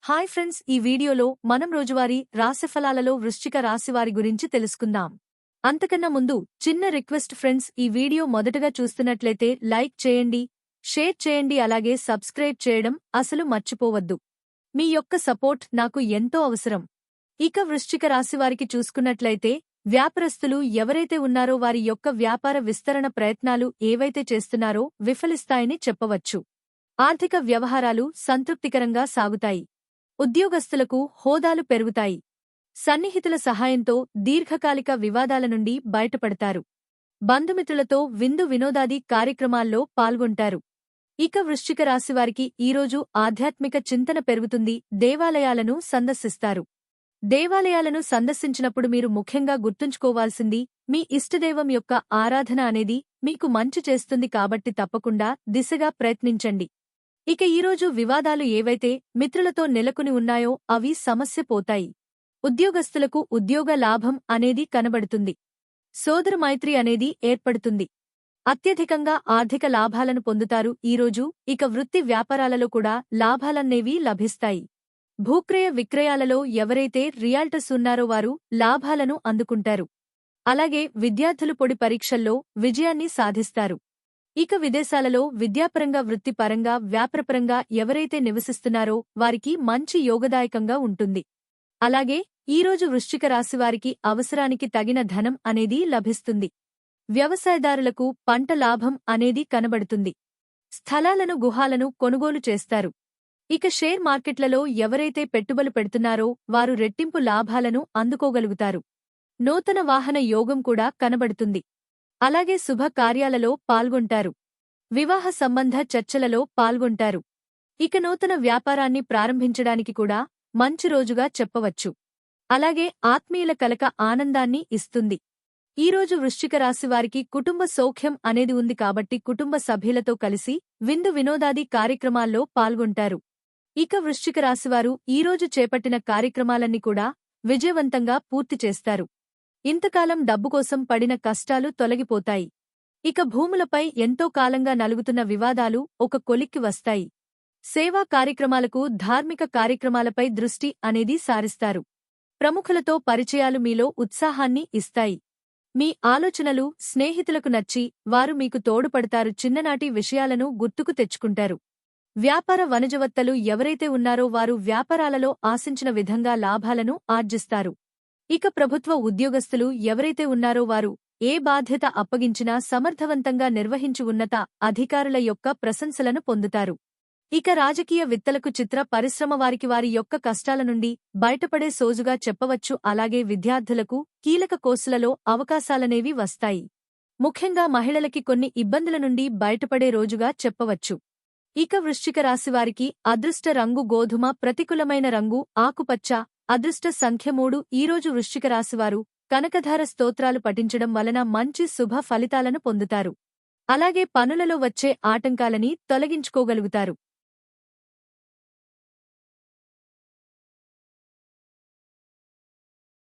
Hi friends, ఈ వీడియోలో మనం రోజువారీ రాశిఫలాలలో వృశ్చిక రాశివారి గురించి తెలుసుకుందాం. అంతకన్నా ముందు చిన్న రిక్వెస్ట్ ఫ్రెండ్స్, ఈ వీడియో మొదటగా చూస్తున్నట్లయితే లైక్ చేయండి, షేర్ చేయండి, అలాగే సబ్స్క్రైబ్ చేయడం అసలు మర్చిపోవద్దు. మీ యొక్క సపోర్ట్ నాకు ఎంతో అవసరం. ఇక వృశ్చిక రాశివారికి చూసుకున్నట్లయితే వ్యాపారస్తులు ఎవరైతే ఉన్నారో వారి యొక్క వ్యాపార విస్తరణ ప్రయత్నాలు ఏవైతే చేస్తున్నారో విఫలిస్తాయని చెప్పవచ్చు. ఆర్థిక వ్యవహారాలు సంతృప్తికరంగా సాగుతాయి. ఉద్యోగస్తులకు హోదాలు పెరుగుతాయి. సన్నిహితుల సహాయంతో దీర్ఘకాలిక వివాదాల నుండి బయటపడతారు. బంధుమిత్రులతో విందు వినోదాది కార్యక్రమాల్లో పాల్గొంటారు. ఇక వృశ్చిక రాశివారికి ఈరోజు ఆధ్యాత్మిక చింతన పెరుగుతుంది. దేవాలయాలను సందర్శిస్తారు. దేవాలయాలను సందర్శించినప్పుడు మీరు ముఖ్యంగా గుర్తుంచుకోవాల్సింది మీ ఇష్టదైవం యొక్క ఆరాధన అనేది మీకు మంచి చేస్తుంది కాబట్టి తప్పకుండా దిశగా ప్రయత్నించండి. ఇక ఈరోజు వివాదాలు ఏవైతే మిత్రులతో నెలకొని ఉన్నాయో అవి సమస్య పోతాయి. ఉద్యోగస్తులకు ఉద్యోగ లాభం అనేది కనబడుతుంది. సోదర మైత్రి అనేది ఏర్పడుతుంది. అత్యధికంగా ఆర్థిక లాభాలను పొందుతారు ఈరోజు. ఇక వృత్తి వ్యాపారాలలో కూడా లాభాలనేవి లభిస్తాయి. భూక్రయ విక్రయాలలో ఎవరైతే రియాల్టర్స్ ఉన్నారో వారు లాభాలను అందుకుంటారు. అలాగే విద్యార్థులు పొడి పరీక్షల్లో విజయాన్ని సాధిస్తారు. ఇక విదేశాలలో విద్యాపరంగా వృత్తిపరంగా వ్యాపారపరంగా ఎవరైతే నివసిస్తున్నారో వారికి మంచి యోగదాయకంగా ఉంటుంది. అలాగే ఈరోజు వృశ్చిక రాశివారికి అవసరానికి తగిన ధనం అనేది లభిస్తుంది. వ్యవసాయదారులకు పంట లాభం అనేది కనబడుతుంది. స్థలాలను గుహాలను కొనుగోలు చేస్తారు. ఇక షేర్ మార్కెట్లలో ఎవరైతే పెట్టుబడులు పెడుతున్నారో వారు రెట్టింపు లాభాలను అందుకోగలుగుతారు. నూతన వాహన యోగం కూడా కనబడుతుంది. అలాగే శుభ కార్యాలలో పాల్గొంటారు. వివాహ సంబంధ చర్చలలో పాల్గొంటారు. ఇక నూతన వ్యాపారాన్ని ప్రారంభించడానికి కూడా మంచి రోజుగా చెప్పవచ్చు. అలాగే ఆత్మీయుల కలక ఆనందాన్ని ఇస్తుంది. ఈరోజు వృశ్చిక రాశివారికి కుటుంబ సౌఖ్యం అనేది ఉంది కాబట్టి కుటుంబ సభ్యులతో కలిసి విందు వినోదాది కార్యక్రమాల్లో పాల్గొంటారు. ఇక వృశ్చిక రాశివారు ఈరోజు చేపట్టిన కార్యక్రమాలన్నీ కూడా విజయవంతంగా పూర్తి చేస్తారు. ఇంతకాలం డబ్బు కోసం పడిన కష్టాలు తొలగిపోతాయి. ఇక భూములపై ఎంతో కాలంగా నలుగుతున్న వివాదాలు ఒక కొలిక్కి వస్తాయి. సేవా కార్యక్రమాలకు ధార్మిక కార్యక్రమాలపై దృష్టి అనేది సారిస్తారు. ప్రముఖులతో పరిచయాలు మీలో ఉత్సాహాన్ని ఇస్తాయి. మీ ఆలోచనలు స్నేహితులకు నచ్చి వారు మీకు తోడుపడతారు. చిన్ననాటి విషయాలను గుర్తుకు తెచ్చుకుంటారు. వ్యాపార వనజవత్తలు ఎవరైతే ఉన్నారో వారు వ్యాపారాలలో ఆశించిన విధంగా లాభాలను ఆర్జిస్తారు. ఇక ప్రభుత్వ ఉద్యోగస్తులు ఎవరైతే ఉన్నారో వారు ఏ బాధ్యత అప్పగించినా సమర్థవంతంగా నిర్వహించి ఉన్నత అధికారుల యొక్క ప్రశంసలను పొందుతారు. ఇక రాజకీయ విత్తలకు చిత్ర పరిశ్రమ వారికి వారి యొక్క కష్టాల నుండి బయటపడే సోజుగా చెప్పవచ్చు. అలాగే విద్యార్థులకు కీలక కోర్సులలో అవకాశాలనేవి వస్తాయి. ముఖ్యంగా మహిళలకి కొన్ని ఇబ్బందుల నుండి బయటపడే రోజుగా చెప్పవచ్చు. ఇక వృశ్చిక రాశివారికి అదృష్ట రంగు గోధుమ, ప్రతికూలమైన రంగు ఆకుపచ్చ, అదృష్ట సంఖ్య 3. ఈరోజు వృశ్చిక రాశివారు కనకధార స్తోత్రాలు పఠించడం వలన మంచి శుభ ఫలితాలను పొందుతారు. అలాగే పనులలో వచ్చే ఆటంకాలని తొలగించుకోగలుగుతారు.